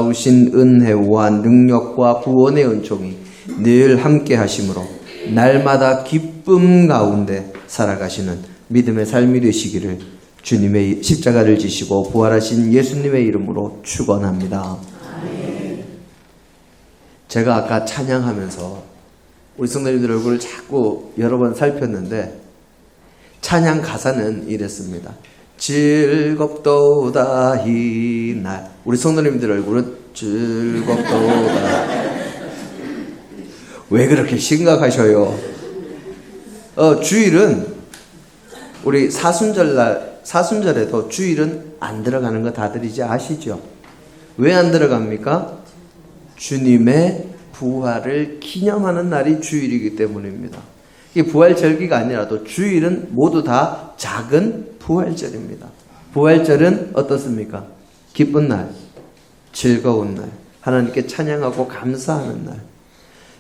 오신 은혜와 능력과 구원의 은총이 늘 함께 하심으로 날마다 기쁨 가운데 살아가시는 믿음의 삶이 되시기를 주님의 십자가를 지시고 부활하신 예수님의 이름으로 축원합니다. 제가 아까 찬양하면서 우리 성도님들 얼굴을 자꾸 여러 번 살폈는데 찬양 가사는 이랬습니다. 즐겁도다 이날. 우리 성도님들 얼굴은 즐겁도다. 왜 그렇게 심각하셔요? 주일은 우리 사순절에도 주일은 안 들어가는 거 다들 이제 아시죠? 왜 안 들어갑니까? 주님의 부활을 기념하는 날이 주일이기 때문입니다. 이 부활절기가 아니라도 주일은 모두 다 작은 부활절입니다. 부활절은 어떻습니까? 기쁜 날, 즐거운 날, 하나님께 찬양하고 감사하는 날.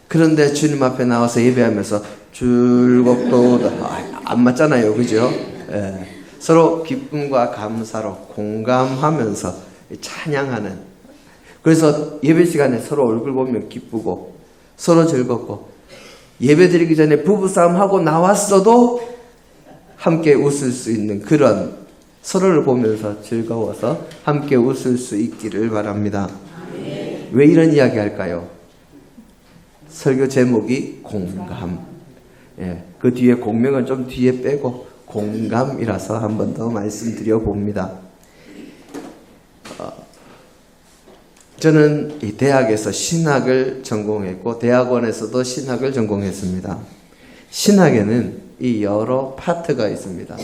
그런데 주님 앞에 나와서 예배하면서 즐겁도다. 안 맞잖아요. 그죠? 예. 서로 기쁨과 감사로 공감하면서 찬양하는. 그래서 예배 시간에 서로 얼굴 보면 기쁘고 서로 즐겁고 예배 드리기 전에 부부싸움하고 나왔어도 함께 웃을 수 있는 그런 서로를 보면서 즐거워서 함께 웃을 수 있기를 바랍니다. 왜 이런 이야기 할까요? 설교 제목이 공감. 예, 그 뒤에 공명은 좀 뒤에 빼고 공감이라서 한 번 더 말씀드려 봅니다. 저는 이 대학에서 신학을 전공했고 대학원에서도 신학을 전공했습니다. 신학에는 이 여러 파트가 있습니다.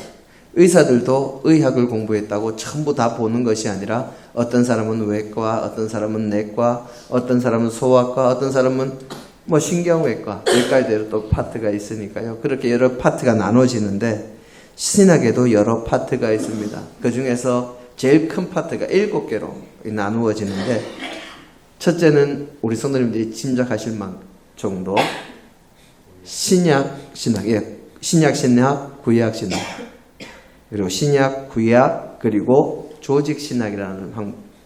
의사들도 의학을 공부했다고 전부 다 보는 것이 아니라 어떤 사람은 외과, 어떤 사람은 내과, 어떤 사람은 소아과, 어떤 사람은 신경외과, 외과에대로 또 파트가 있으니까요. 그렇게 여러 파트가 나눠지는데 신학에도 여러 파트가 있습니다. 그 중에서 제일 큰 파트가 7개로 나누어지는데 첫째는 우리 성도님들이 짐작하실 정도 신약 신학, 신약 신학, 구약 신학, 그리고 신약, 구약, 그리고 조직 신학이라는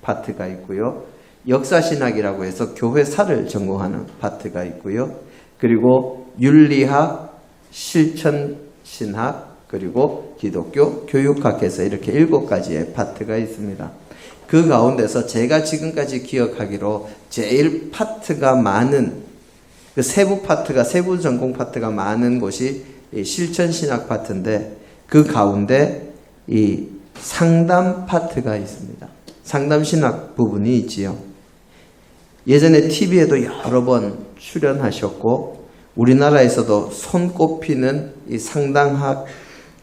파트가 있고요. 역사 신학이라고 해서 교회사를 전공하는 파트가 있고요. 그리고 윤리학, 실천 신학, 그리고 기독교 교육학에서 이렇게 7가지의 파트가 있습니다. 그 가운데서 제가 지금까지 기억하기로 제일 파트가 많은 그 세부 전공 파트가 많은 곳이 이 실천신학 파트인데 그 가운데 이 상담 파트가 있습니다. 상담신학 부분이 있지요. 예전에 TV에도 여러 번 출연하셨고 우리나라에서도 손꼽히는 이 상담학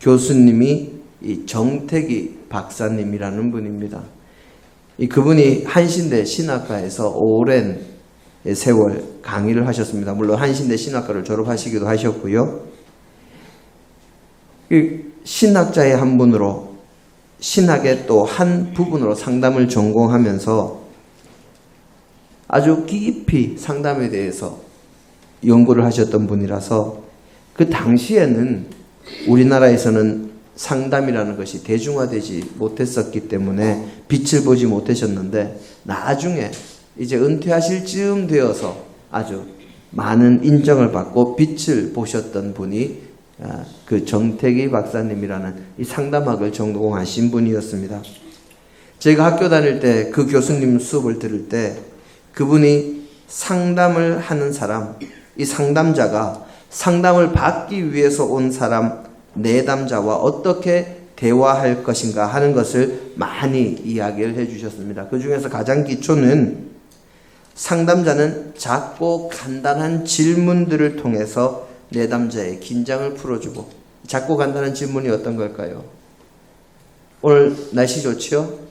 교수님이 이 정택이 박사님이라는 분입니다. 그분이 한신대 신학과에서 오랜 세월 강의를 하셨습니다. 물론 한신대 신학과를 졸업하시기도 하셨고요. 신학자의 한 분으로 신학의 또 한 부분으로 상담을 전공하면서 아주 깊이 상담에 대해서 연구를 하셨던 분이라서 그 당시에는 우리나라에서는 상담이라는 것이 대중화되지 못했었기 때문에 빛을 보지 못하셨는데 나중에 이제 은퇴하실 즈음 되어서 아주 많은 인정을 받고 빛을 보셨던 분이 그 정택이 박사님이라는 이 상담학을 전공하신 분이었습니다. 제가 학교 다닐 때 그 교수님 수업을 들을 때 그분이 상담을 하는 사람, 이 상담자가 상담을 받기 위해서 온 사람 내담자와 어떻게 대화할 것인가 하는 것을 많이 이야기를 해주셨습니다. 그 중에서 가장 기초는 상담자는 작고 간단한 질문들을 통해서 내담자의 긴장을 풀어주고 작고 간단한 질문이 어떤 걸까요? 오늘 날씨 좋지요?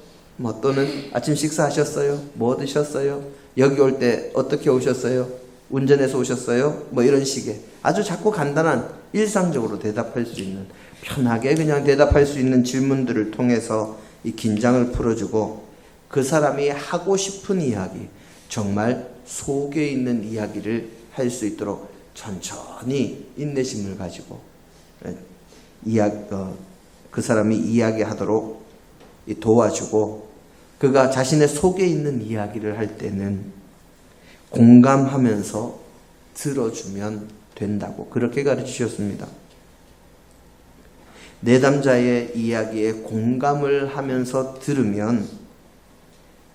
또는 아침 식사하셨어요? 뭐 드셨어요? 여기 올 때 어떻게 오셨어요? 운전해서 오셨어요? 이런 식의 아주 작고 간단한 일상적으로 대답할 수 있는 편하게 그냥 대답할 수 있는 질문들을 통해서 이 긴장을 풀어주고 그 사람이 하고 싶은 이야기 정말 속에 있는 이야기를 할 수 있도록 천천히 인내심을 가지고 그 사람이 이야기하도록 도와주고 그가 자신의 속에 있는 이야기를 할 때는 공감하면서 들어주면 된다고 그렇게 가르치셨습니다. 내담자의 이야기에 공감을 하면서 들으면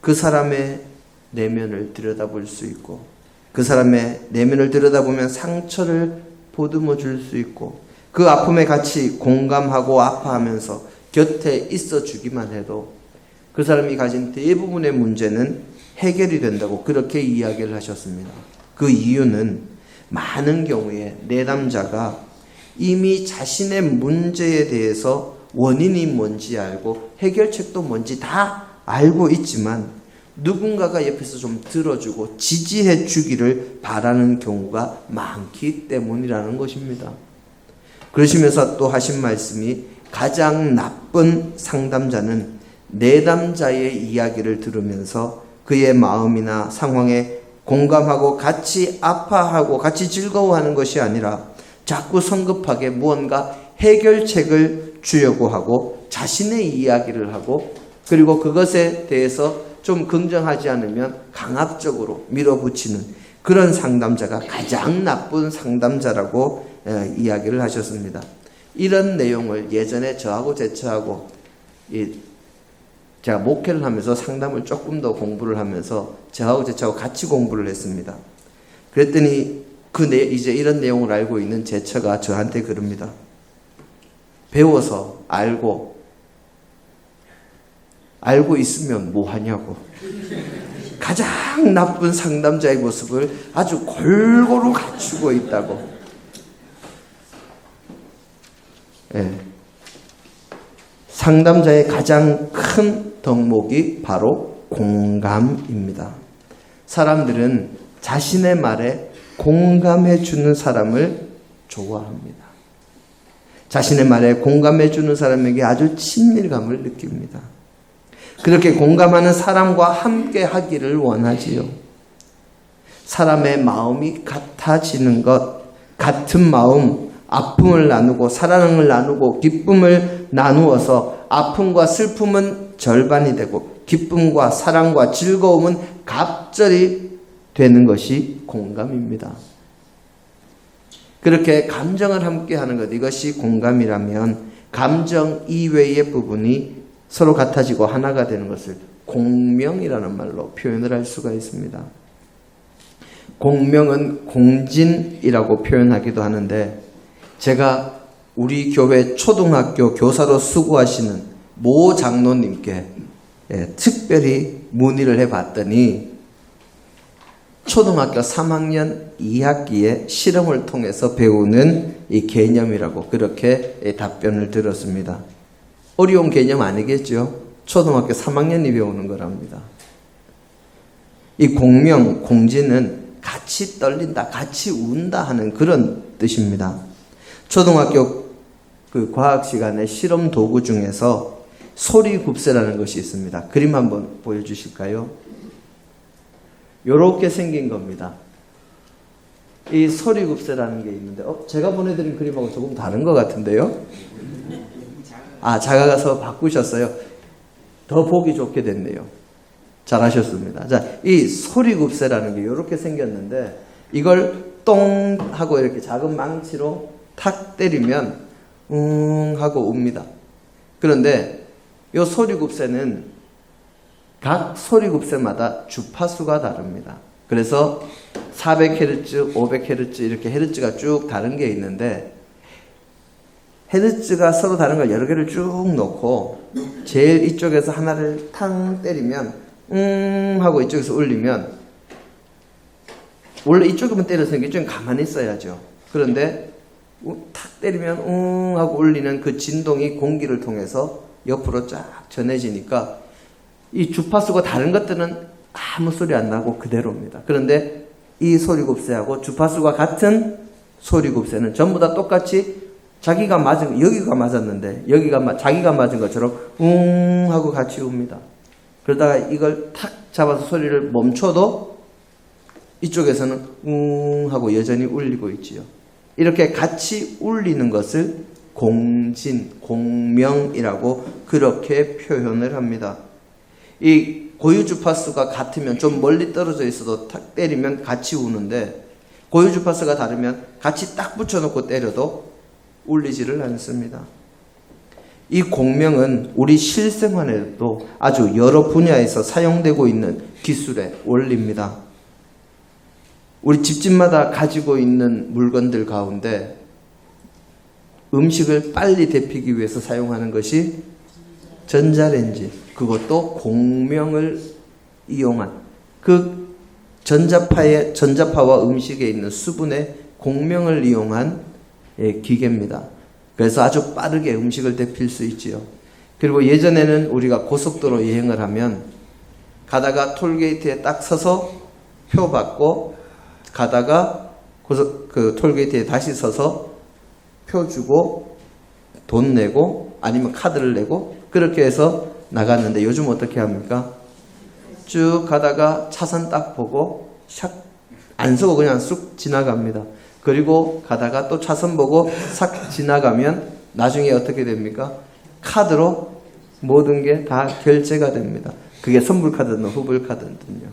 그 사람의 내면을 들여다볼 수 있고 그 사람의 내면을 들여다보면 상처를 보듬어 줄 수 있고 그 아픔에 같이 공감하고 아파하면서 곁에 있어 주기만 해도 그 사람이 가진 대부분의 문제는 해결이 된다고 그렇게 이야기를 하셨습니다. 그 이유는 많은 경우에 내담자가 이미 자신의 문제에 대해서 원인이 뭔지 알고 해결책도 뭔지 다 알고 있지만 누군가가 옆에서 좀 들어주고 지지해 주기를 바라는 경우가 많기 때문이라는 것입니다. 그러시면서 또 하신 말씀이 가장 나쁜 상담자는 내담자의 이야기를 들으면서 그의 마음이나 상황에 공감하고 같이 아파하고 같이 즐거워하는 것이 아니라 자꾸 성급하게 무언가 해결책을 주려고 하고 자신의 이야기를 하고 그리고 그것에 대해서 좀 긍정하지 않으면 강압적으로 밀어붙이는 그런 상담자가 가장 나쁜 상담자라고 이야기를 하셨습니다. 이런 내용을 예전에 저하고 제 처하고 제가 목회를 하면서 상담을 조금 더 공부를 하면서 저하고 제 처하고 같이 공부를 했습니다. 그랬더니 이제 이런 내용을 알고 있는 제 처가 저한테 그럽니다. 배워서 알고 있으면 뭐 하냐고. 가장 나쁜 상담자의 모습을 아주 골고루 갖추고 있다고. 예. 상담자의 가장 큰 덕목이 바로 공감입니다. 사람들은 자신의 말에 공감해 주는 사람을 좋아합니다. 자신의 말에 공감해 주는 사람에게 아주 친밀감을 느낍니다. 그렇게 공감하는 사람과 함께 하기를 원하지요. 사람의 마음이 같아지는 것, 같은 마음, 아픔을 나누고 사랑을 나누고 기쁨을 나누어서 아픔과 슬픔은 절반이 되고 기쁨과 사랑과 즐거움은 갑절이 되는 것이 공감입니다. 그렇게 감정을 함께 하는 것, 이것이 공감이라면 감정 이외의 부분이 서로 같아지고 하나가 되는 것을 공명이라는 말로 표현을 할 수가 있습니다. 공명은 공진이라고 표현하기도 하는데 제가 우리 교회 초등학교 교사로 수고하시는 모 장로님께 특별히 문의를 해봤더니 초등학교 3학년 2학기에 실험을 통해서 배우는 이 개념이라고 그렇게 답변을 들었습니다. 어려운 개념 아니겠죠? 초등학교 3학년이 배우는 거랍니다. 이 공명, 공진은 같이 떨린다, 같이 운다 하는 그런 뜻입니다. 초등학교 그 과학 시간에 실험 도구 중에서 소리굽새라는 것이 있습니다. 그림 한번 보여주실까요? 이렇게 생긴 겁니다. 이 소리굽새라는 게 있는데 제가 보내드린 그림하고 조금 다른 것 같은데요? 작아서 바꾸셨어요. 더 보기 좋게 됐네요. 잘하셨습니다. 자, 이 소리굽새라는 게 이렇게 생겼는데 이걸 똥 하고 이렇게 작은 망치로 탁 때리면 하고 웁니다. 그런데 이 소리굽새는 각 소리굽새마다 주파수가 다릅니다. 그래서 400Hz, 500Hz 이렇게 헤르츠가 쭉 다른 게 있는데 헤르츠가 서로 다른 걸 여러 개를 쭉 놓고 제일 이쪽에서 하나를 탕 때리면 하고 이쪽에서 울리면 원래 이쪽에만 때렸으니까 이쪽은 가만히 있어야죠. 그런데 탁 때리면 하고 울리는 그 진동이 공기를 통해서 옆으로 쫙 전해지니까 이 주파수가 다른 것들은 아무 소리 안 나고 그대로입니다. 그런데 이 소리곱새하고 주파수가 같은 소리곱새는 전부 다 똑같이 자기가 맞은, 여기가 맞았는데 자기가 맞은 것처럼 하고 같이 웁니다. 그러다가 이걸 탁 잡아서 소리를 멈춰도 이쪽에서는 하고 여전히 울리고 있지요. 이렇게 같이 울리는 것을 공진, 공명이라고 그렇게 표현을 합니다. 이 고유 주파수가 같으면 좀 멀리 떨어져 있어도 탁 때리면 같이 우는데, 고유 주파수가 다르면 같이 딱 붙여놓고 때려도 울리지를 않습니다. 이 공명은 우리 실생활에도 아주 여러 분야에서 사용되고 있는 기술의 원리입니다. 우리 집집마다 가지고 있는 물건들 가운데 음식을 빨리 데피기 위해서 사용하는 것이 전자레인지, 그것도 공명을 이용한, 그 전자파와 음식에 있는 수분의 공명을 이용한 기계입니다. 그래서 아주 빠르게 음식을 데필 수 있지요. 그리고 예전에는 우리가 고속도로 여행을 하면 가다가 톨게이트에 딱 서서 표 받고 가다가 그 톨게이트에 다시 서서 표 주고 돈 내고 아니면 카드를 내고 그렇게 해서 나갔는데, 요즘 어떻게 합니까? 쭉 가다가 차선 딱 보고 샥 안 서고 그냥 쑥 지나갑니다. 그리고 가다가 또 차선 보고 싹 지나가면 나중에 어떻게 됩니까? 카드로 모든 게 다 결제가 됩니다. 그게 선불카드든 후불카드든요.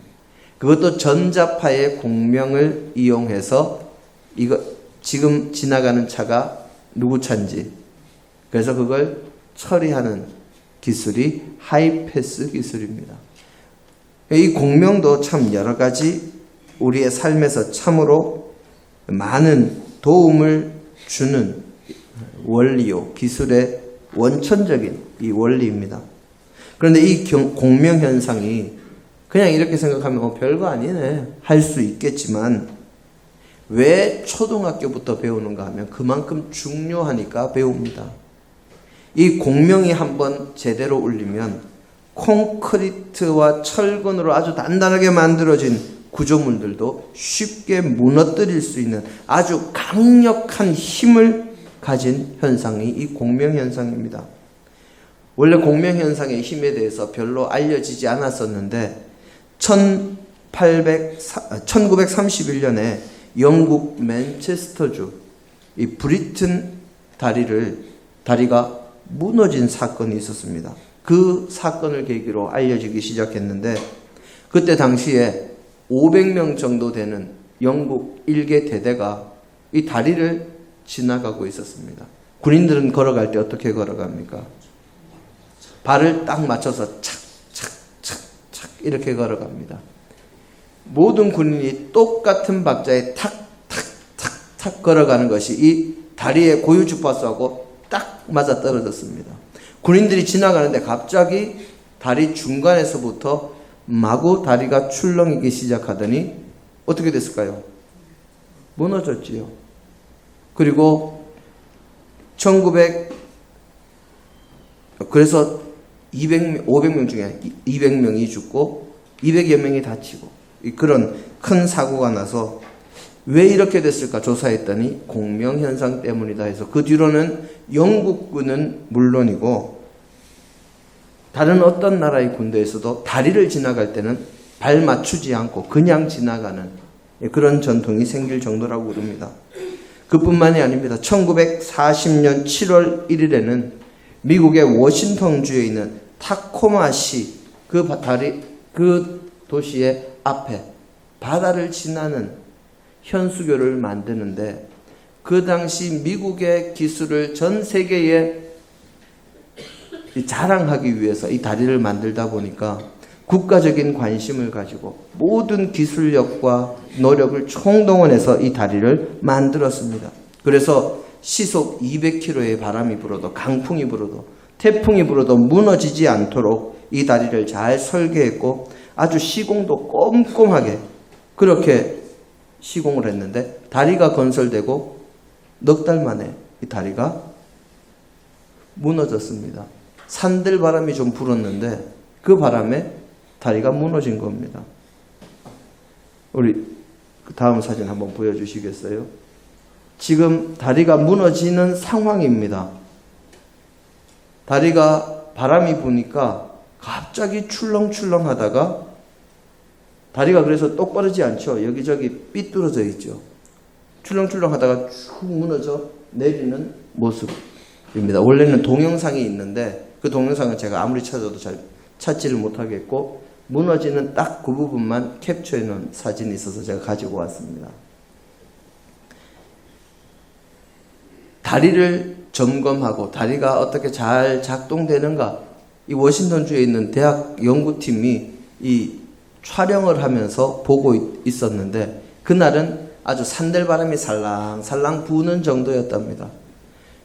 그것도 전자파의 공명을 이용해서 이거 지금 지나가는 차가 누구 차인지, 그래서 그걸 처리하는 기술이 하이패스 기술입니다. 이 공명도 참 여러 가지 우리의 삶에서 참으로 많은 도움을 주는 원리요, 기술의 원천적인 이 원리입니다. 그런데 이 공명 현상이 그냥 이렇게 생각하면 별거 아니네 할 수 있겠지만, 왜 초등학교부터 배우는가 하면 그만큼 중요하니까 배웁니다. 이 공명이 한번 제대로 울리면 콘크리트와 철근으로 아주 단단하게 만들어진 구조물들도 쉽게 무너뜨릴 수 있는 아주 강력한 힘을 가진 현상이 이 공명현상입니다. 원래 공명현상의 힘에 대해서 별로 알려지지 않았었는데 1931년에 영국 맨체스터주 이 브리튼 다리가 무너진 사건이 있었습니다. 그 사건을 계기로 알려지기 시작했는데, 그때 당시에 500명 정도 되는 영국 일개 대대가 이 다리를 지나가고 있었습니다. 군인들은 걸어갈 때 어떻게 걸어갑니까? 발을 딱 맞춰서 착착착착 이렇게 걸어갑니다. 모든 군인이 똑같은 박자에 탁탁탁탁 걸어가는 것이 이 다리의 고유 주파수하고 딱 맞아 떨어졌습니다. 군인들이 지나가는데 갑자기 다리 중간에서부터 마구 다리가 출렁이기 시작하더니 어떻게 됐을까요? 무너졌지요. 그리고 그래서 500명 중에 200명이 죽고 200여 명이 다치고 그런 큰 사고가 나서 왜 이렇게 됐을까 조사했더니 공명현상 때문이다 해서, 그 뒤로는 영국군은 물론이고 다른 어떤 나라의 군대에서도 다리를 지나갈 때는 발 맞추지 않고 그냥 지나가는 그런 전통이 생길 정도라고 그럽니다. 그뿐만이 아닙니다. 1940년 7월 1일에는 미국의 워싱턴주에 있는 타코마시 그 도시의 앞에 바다를 지나는 현수교를 만드는데, 그 당시 미국의 기술을 전 세계에 자랑하기 위해서 이 다리를 만들다 보니까 국가적인 관심을 가지고 모든 기술력과 노력을 총동원해서 이 다리를 만들었습니다. 그래서 시속 200km의 바람이 불어도, 강풍이 불어도, 태풍이 불어도 무너지지 않도록 이 다리를 잘 설계했고 아주 시공도 꼼꼼하게 그렇게 시공을 했는데, 다리가 건설되고 넉 달 만에 이 다리가 무너졌습니다. 산들 바람이 좀 불었는데 그 바람에 다리가 무너진 겁니다. 우리 다음 사진 한번 보여주시겠어요? 지금 다리가 무너지는 상황입니다. 다리가 바람이 부니까 갑자기 출렁출렁 하다가 다리가 그래서 똑바르지 않죠. 여기저기 삐뚤어져 있죠. 출렁출렁 하다가 쭉 무너져 내리는 모습입니다. 원래는 동영상이 있는데 그 동영상은 제가 아무리 찾아도 잘 찾지를 못하겠고 무너지는 딱 그 부분만 캡처해 놓은 사진이 있어서 제가 가지고 왔습니다. 다리를 점검하고 다리가 어떻게 잘 작동되는가, 이 워싱턴주에 있는 대학 연구팀이 이 촬영을 하면서 보고 있었는데 그날은 아주 산들바람이 살랑살랑 부는 정도였답니다.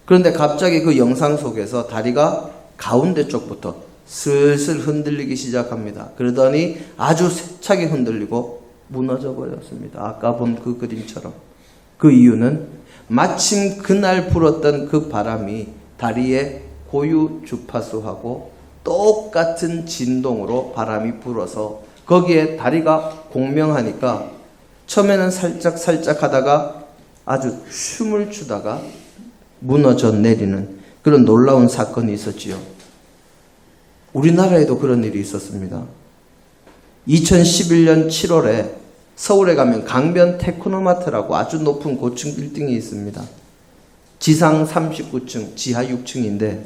그런데 갑자기 그 영상 속에서 다리가 가운데 쪽부터 슬슬 흔들리기 시작합니다. 그러더니 아주 세차게 흔들리고 무너져 버렸습니다. 아까 본 그 그림처럼. 그 이유는 마침 그날 불었던 그 바람이 다리의 고유 주파수하고 똑같은 진동으로 바람이 불어서 거기에 다리가 공명하니까 처음에는 살짝 하다가 아주 춤을 추다가 무너져 내리는 그런 놀라운 사건이 있었지요. 우리나라에도 그런 일이 있었습니다. 2011년 7월에 서울에 가면 강변 테크노마트라고 아주 높은 고층 빌딩이 있습니다. 지상 39층, 지하 6층인데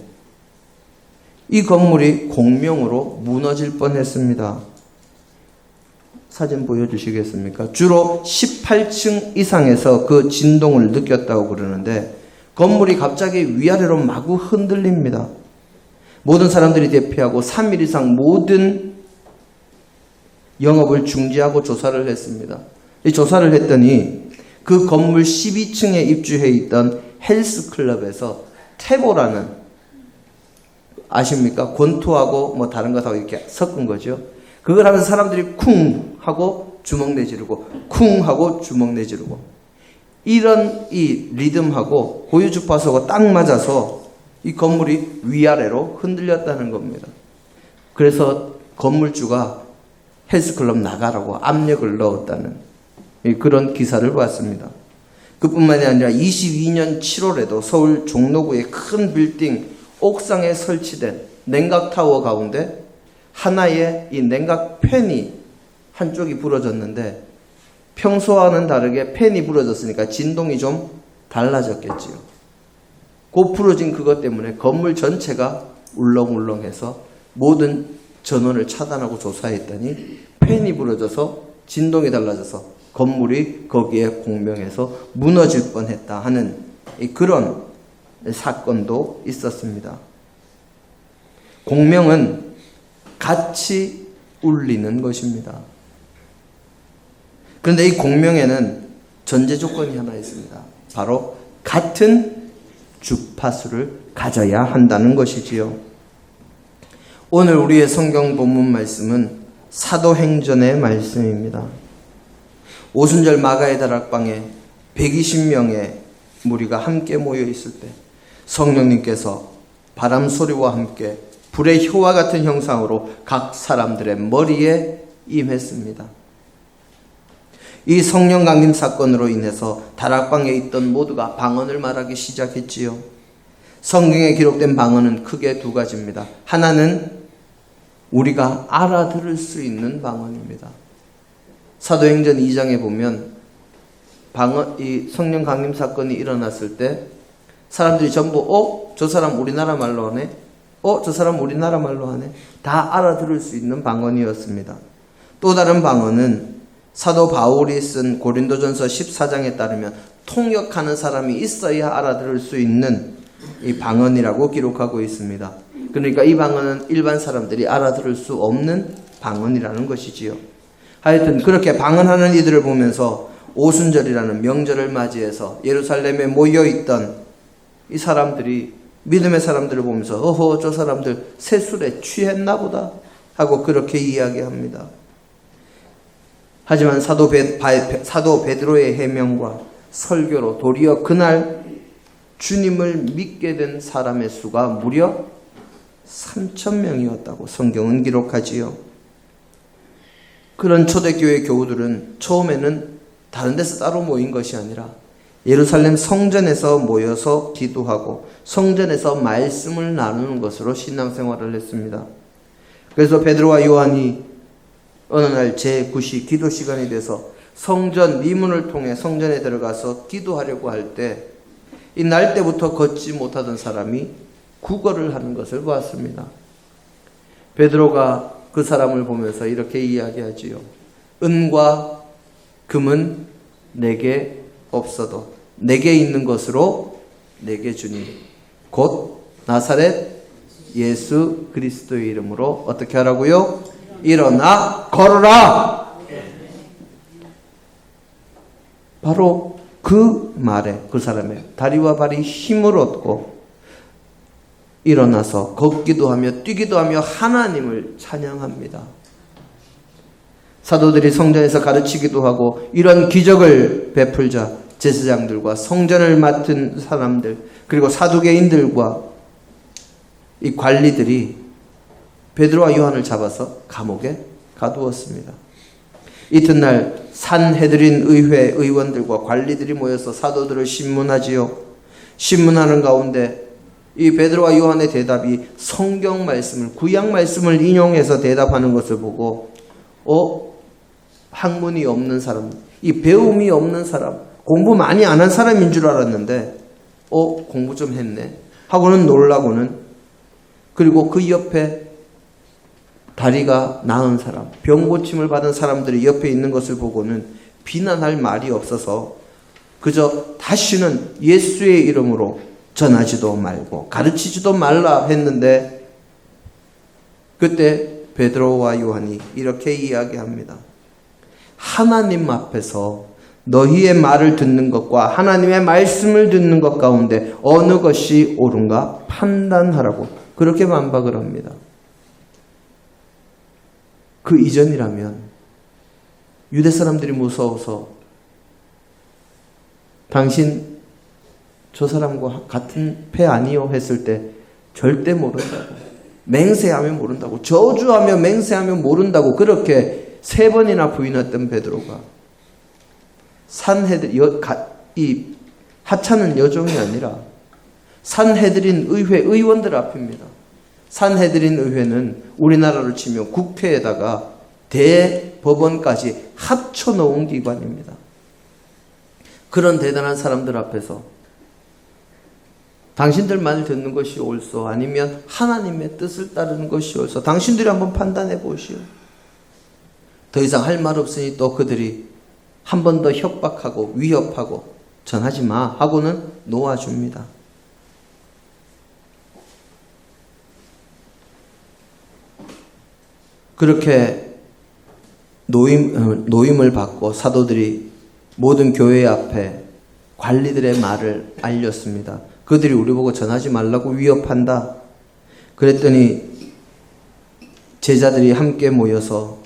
이 건물이 공명으로 무너질 뻔했습니다. 사진 보여주시겠습니까? 주로 18층 이상에서 그 진동을 느꼈다고 그러는데 건물이 갑자기 위아래로 마구 흔들립니다. 모든 사람들이 대피하고 3일 이상 모든 영업을 중지하고 조사를 했습니다. 이 조사를 했더니 그 건물 12층에 입주해 있던 헬스클럽에서 태보라는, 아십니까? 권투하고 뭐 다른 것하고 이렇게 섞은 거죠. 그걸 하면서 사람들이 쿵 하고 주먹 내지르고 쿵 하고 주먹 내지르고 이런 이 리듬하고 고유 주파수가 딱 맞아서 이 건물이 위아래로 흔들렸다는 겁니다. 그래서 건물주가 헬스클럽 나가라고 압력을 넣었다는 그런 기사를 봤습니다. 그뿐만이 아니라 22년 7월에도 서울 종로구의 큰 빌딩 옥상에 설치된 냉각타워 가운데 하나의 이 냉각 팬이 한쪽이 부러졌는데 평소와는 다르게 팬이 부러졌으니까 진동이 좀 달라졌겠지요. 그 부러진 그것 때문에 건물 전체가 울렁울렁해서 모든 전원을 차단하고 조사했더니 팬이 부러져서 진동이 달라져서 건물이 거기에 공명해서 무너질 뻔했다 하는 그런 사건도 있었습니다. 공명은 같이 울리는 것입니다. 그런데 이 공명에는 전제 조건이 하나 있습니다. 바로 같은 주파수를 가져야 한다는 것이지요. 오늘 우리의 성경 본문 말씀은 사도행전의 말씀입니다. 오순절 마가의 다락방에 120명의 무리가 함께 모여 있을 때 성령님께서 바람 소리와 함께 불의 효와 같은 형상으로 각 사람들의 머리에 임했습니다. 이 성령 강림 사건으로 인해서 다락방에 있던 모두가 방언을 말하기 시작했지요. 성경에 기록된 방언은 크게 두 가지입니다. 하나는 우리가 알아들을 수 있는 방언입니다. 사도행전 2장에 보면 이 성령 강림 사건이 일어났을 때 사람들이 전부 저 사람 우리나라 말로 하네, 저 사람 우리나라 말로 하네, 다 알아들을 수 있는 방언이었습니다. 또 다른 방언은 사도 바울이 쓴 고린도전서 14장에 따르면 통역하는 사람이 있어야 알아들을 수 있는 이 방언이라고 기록하고 있습니다. 그러니까 이 방언은 일반 사람들이 알아들을 수 없는 방언이라는 것이지요. 하여튼 그렇게 방언하는 이들을 보면서 오순절이라는 명절을 맞이해서 예루살렘에 모여있던 이 사람들이, 믿음의 사람들을 보면서 저 사람들 새술에 취했나 보다 하고 그렇게 이야기합니다. 하지만 사도 베드로의 해명과 설교로 도리어 그날 주님을 믿게 된 사람의 수가 무려 3,000명이었다고 성경은 기록하지요. 그런 초대교회 교우들은 처음에는 다른 데서 따로 모인 것이 아니라 예루살렘 성전에서 모여서 기도하고 성전에서 말씀을 나누는 것으로 신앙생활을 했습니다. 그래서 베드로와 요한이 어느 날 제9시 기도 시간이 돼서 성전 미문을 통해 성전에 들어가서 기도하려고 할 때 이 날 때부터 걷지 못하던 사람이 구걸을 하는 것을 보았습니다. 베드로가 그 사람을 보면서 이렇게 이야기하지요. 은과 금은 내게 없어도 내게 있는 것으로 내게 주니 곧 나사렛 예수 그리스도의 이름으로 어떻게 하라고요? 일어나 걸어라. 바로 그 말에 그 사람의 다리와 발이 힘을 얻고 일어나서 걷기도 하며 뛰기도 하며 하나님을 찬양합니다. 사도들이 성전에서 가르치기도 하고 이런 기적을 베풀자 제사장들과 성전을 맡은 사람들 그리고 사두개인들과 이 관리들이 베드로와 요한을 잡아서 감옥에 가두었습니다. 이튿날 산헤드린 의회 의원들과 관리들이 모여서 사도들을 신문하지요. 신문하는 가운데 이 베드로와 요한의 대답이 성경 말씀을 구약 말씀을 인용해서 대답하는 것을 보고 학문이 없는 사람, 이 배움이 없는 사람, 공부 많이 안 한 사람인 줄 알았는데 공부 좀 했네 하고는 놀라고는 그리고 그 옆에 다리가 나은 사람, 병 고침을 받은 사람들이 옆에 있는 것을 보고는 비난할 말이 없어서 그저 다시는 예수의 이름으로 전하지도 말고 가르치지도 말라 했는데 그때 베드로와 요한이 이렇게 이야기합니다. 하나님 앞에서 너희의 말을 듣는 것과 하나님의 말씀을 듣는 것 가운데 어느 것이 옳은가 판단하라고 그렇게 반박을 합니다. 그 이전이라면 유대 사람들이 무서워서 당신 저 사람과 같은 패 아니요 했을 때 절대 모른다고 맹세하면 모른다고 저주하며 맹세하면 모른다고 그렇게 3번이나 부인했던 베드로가 이 하찮은 여종이 아니라 산헤드린 의회 의원들 앞입니다. 산헤드린 의회는 우리나라로 치면 국회에다가 대법원까지 합쳐놓은 기관입니다. 그런 대단한 사람들 앞에서 당신들 말 듣는 것이 옳소 아니면 하나님의 뜻을 따르는 것이 옳소 당신들이 한번 판단해 보시오. 더 이상 할 말 없으니 또 그들이 한 번 더 협박하고 위협하고 전하지 마 하고는 놓아줍니다. 그렇게 노임을 받고 사도들이 모든 교회 앞에 관리들의 말을 알렸습니다. 그들이 우리 보고 전하지 말라고 위협한다. 그랬더니 제자들이 함께 모여서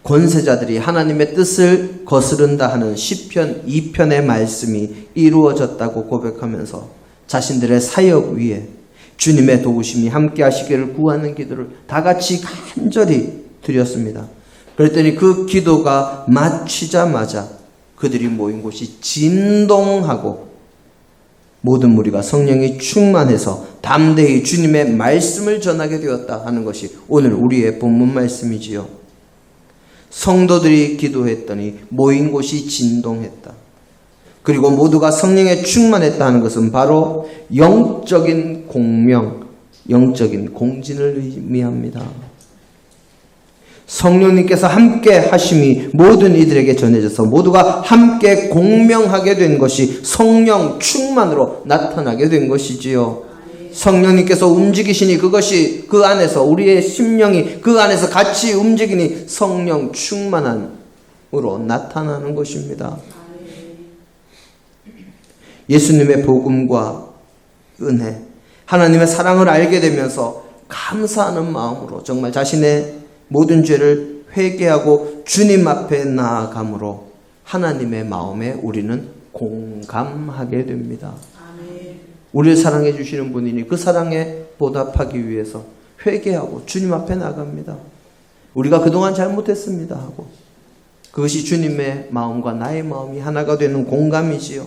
권세자들이 하나님의 뜻을 거스른다 하는 시편 2편의 말씀이 이루어졌다고 고백하면서 자신들의 사역 위에 주님의 도우심이 함께 하시기를 구하는 기도를 다 같이 간절히 드렸습니다. 그랬더니 그 기도가 마치자마자 그들이 모인 곳이 진동하고 모든 무리가 성령이 충만해서 담대히 주님의 말씀을 전하게 되었다 하는 것이 오늘 우리의 본문 말씀이지요. 성도들이 기도했더니 모인 곳이 진동했다. 그리고 모두가 성령에 충만했다 하는 것은 바로 영적인 공명, 영적인 공진을 의미합니다. 성령님께서 함께 하심이 모든 이들에게 전해져서 모두가 함께 공명하게 된 것이 성령 충만으로 나타나게 된 것이지요. 성령님께서 움직이시니 그것이 그 안에서 우리의 심령이 그 안에서 같이 움직이니 성령 충만함으로 나타나는 것입니다. 예수님의 복음과 은혜, 하나님의 사랑을 알게 되면서 감사하는 마음으로 정말 자신의 모든 죄를 회개하고 주님 앞에 나아감으로 하나님의 마음에 우리는 공감하게 됩니다. 우리를 사랑해 주시는 분이니 그 사랑에 보답하기 위해서 회개하고 주님 앞에 나갑니다. 우리가 그동안 잘못했습니다 하고 그것이 주님의 마음과 나의 마음이 하나가 되는 공감이지요.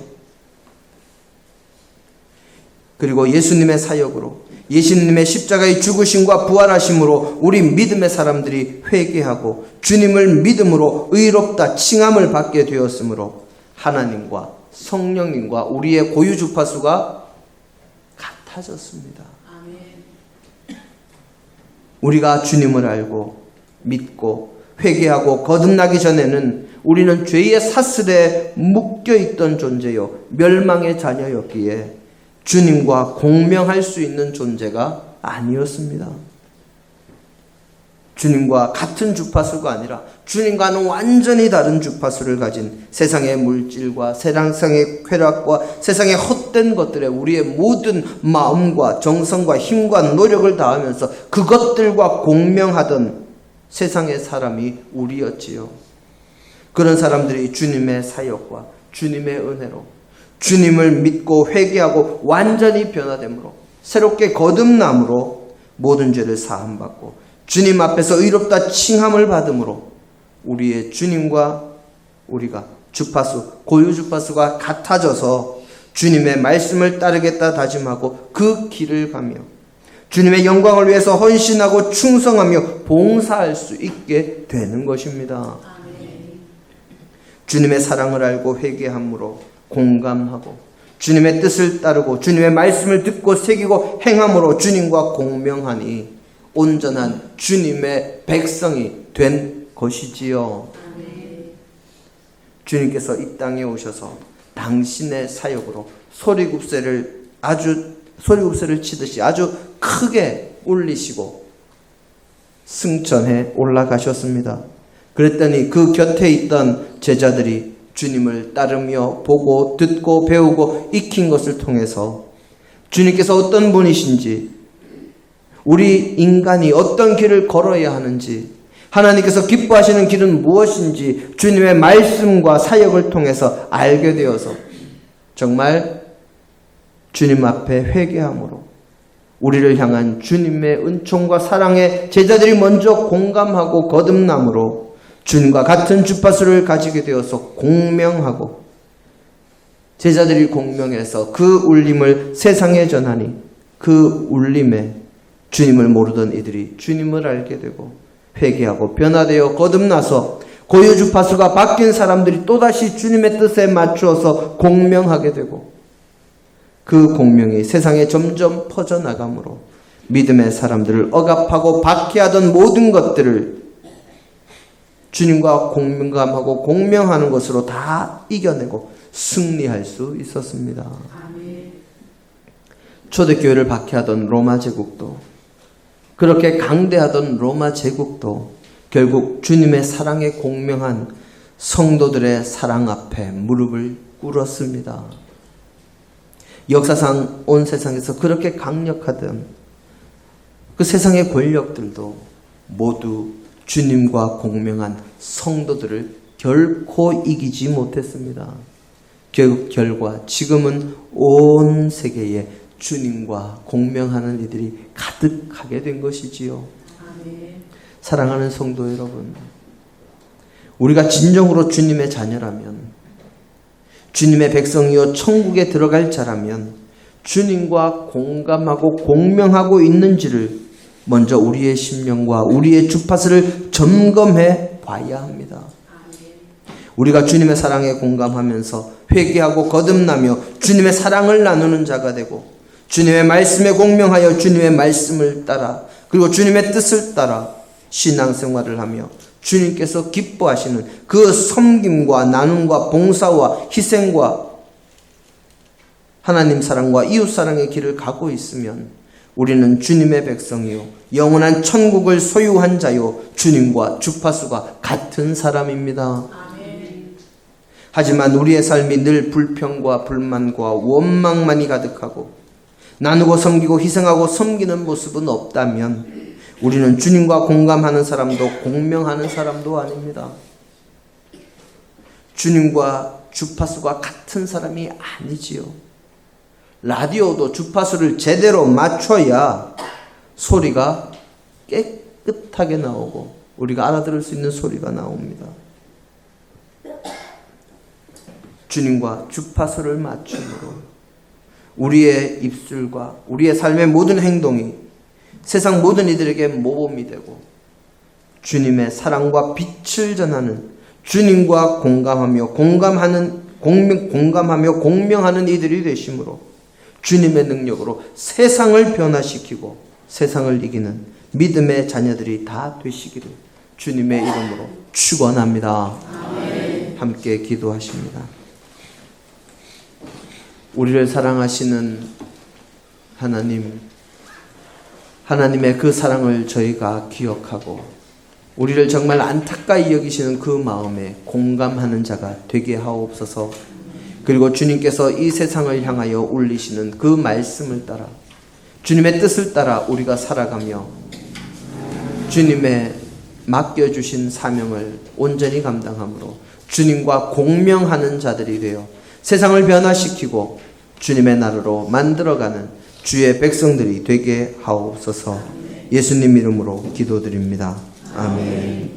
그리고 예수님의 사역으로 예수님의 십자가의 죽으심과 부활하심으로 우리 믿음의 사람들이 회개하고 주님을 믿음으로 의롭다 칭함을 받게 되었으므로 하나님과 성령님과 우리의 고유 주파수가 같아졌습니다. 우리가 주님을 알고 믿고 회개하고 거듭나기 전에는 우리는 죄의 사슬에 묶여있던 존재요, 멸망의 자녀였기에 주님과 공명할 수 있는 존재가 아니었습니다. 주님과 같은 주파수가 아니라 주님과는 완전히 다른 주파수를 가진 세상의 물질과 세상의 쾌락과 세상의 헛된 것들에 우리의 모든 마음과 정성과 힘과 노력을 다하면서 그것들과 공명하던 세상의 사람이 우리였지요. 그런 사람들이 주님의 사역과 주님의 은혜로 주님을 믿고 회개하고 완전히 변화됨으로 새롭게 거듭남으로 모든 죄를 사함받고 주님 앞에서 의롭다 칭함을 받음으로 우리의 주님과 우리가 주파수, 고유 주파수가 같아져서 주님의 말씀을 따르겠다 다짐하고 그 길을 가며 주님의 영광을 위해서 헌신하고 충성하며 봉사할 수 있게 되는 것입니다. 주님의 사랑을 알고 회개함으로 공감하고 주님의 뜻을 따르고 주님의 말씀을 듣고 새기고 행함으로 주님과 공명하니 온전한 주님의 백성이 된 것이지요. 주님께서 이 땅에 오셔서 당신의 사역으로 소리굽새를 치듯이 아주 크게 울리시고 승천해 올라가셨습니다. 그랬더니 그 곁에 있던 제자들이 주님을 따르며 보고 듣고 배우고 익힌 것을 통해서 주님께서 어떤 분이신지, 우리 인간이 어떤 길을 걸어야 하는지, 하나님께서 기뻐하시는 길은 무엇인지 주님의 말씀과 사역을 통해서 알게 되어서 정말 주님 앞에 회개함으로 우리를 향한 주님의 은총과 사랑에 제자들이 먼저 공감하고 거듭남으로 주님과 같은 주파수를 가지게 되어서 공명하고 제자들이 공명해서 그 울림을 세상에 전하니 그 울림에 주님을 모르던 이들이 주님을 알게 되고 회개하고 변화되어 거듭나서 고유 주파수가 바뀐 사람들이 또다시 주님의 뜻에 맞추어서 공명하게 되고 그 공명이 세상에 점점 퍼져나가므로 믿음의 사람들을 억압하고 박해하던 모든 것들을 주님과 공명감하고 공명하는 것으로 다 이겨내고 승리할 수 있었습니다. 초대교회를 박해하던 로마 제국도, 그렇게 강대하던 로마 제국도 결국 주님의 사랑에 공명한 성도들의 사랑 앞에 무릎을 꿇었습니다. 역사상 온 세상에서 그렇게 강력하던 그 세상의 권력들도 모두 주님과 공명한 성도들을 결코 이기지 못했습니다. 결과 지금은 온 세계에 주님과 공명하는 이들이 가득하게 된 것이지요. 사랑하는 성도 여러분, 우리가 진정으로 주님의 자녀라면, 주님의 백성이요 천국에 들어갈 자라면 주님과 공감하고 공명하고 있는지를 먼저 우리의 심령과 우리의 주파수를 점검해 봐야 합니다. 우리가 주님의 사랑에 공감하면서 회개하고 거듭나며 주님의 사랑을 나누는 자가 되고 주님의 말씀에 공명하여 주님의 말씀을 따라 그리고 주님의 뜻을 따라 신앙생활을 하며 주님께서 기뻐하시는 그 섬김과 나눔과 봉사와 희생과 하나님 사랑과 이웃 사랑의 길을 가고 있으면 우리는 주님의 백성이요 영원한 천국을 소유한 자요 주님과 주파수가 같은 사람입니다. 하지만 우리의 삶이 늘 불평과 불만과 원망만이 가득하고 나누고 섬기고 희생하고 섬기는 모습은 없다면 우리는 주님과 공감하는 사람도 공명하는 사람도 아닙니다. 주님과 주파수가 같은 사람이 아니지요. 라디오도 주파수를 제대로 맞춰야 소리가 깨끗하게 나오고 우리가 알아들을 수 있는 소리가 나옵니다. 주님과 주파수를 맞춤으로 우리의 입술과 우리의 삶의 모든 행동이 세상 모든 이들에게 모범이 되고 주님의 사랑과 빛을 전하는 주님과 공감하며 공명하는 이들이 되심으로 주님의 능력으로 세상을 변화시키고 세상을 이기는 믿음의 자녀들이 다 되시기를 주님의 이름으로 축원합니다. 함께 기도하십니다. 우리를 사랑하시는 하나님, 하나님의 그 사랑을 저희가 기억하고 우리를 정말 안타까이 여기시는 그 마음에 공감하는 자가 되게 하옵소서. 그리고 주님께서 이 세상을 향하여 울리시는 그 말씀을 따라 주님의 뜻을 따라 우리가 살아가며 주님의 맡겨주신 사명을 온전히 감당함으로 주님과 공명하는 자들이 되어 세상을 변화시키고 주님의 나라로 만들어가는 주의 백성들이 되게 하옵소서. 예수님 이름으로 기도드립니다. 아멘.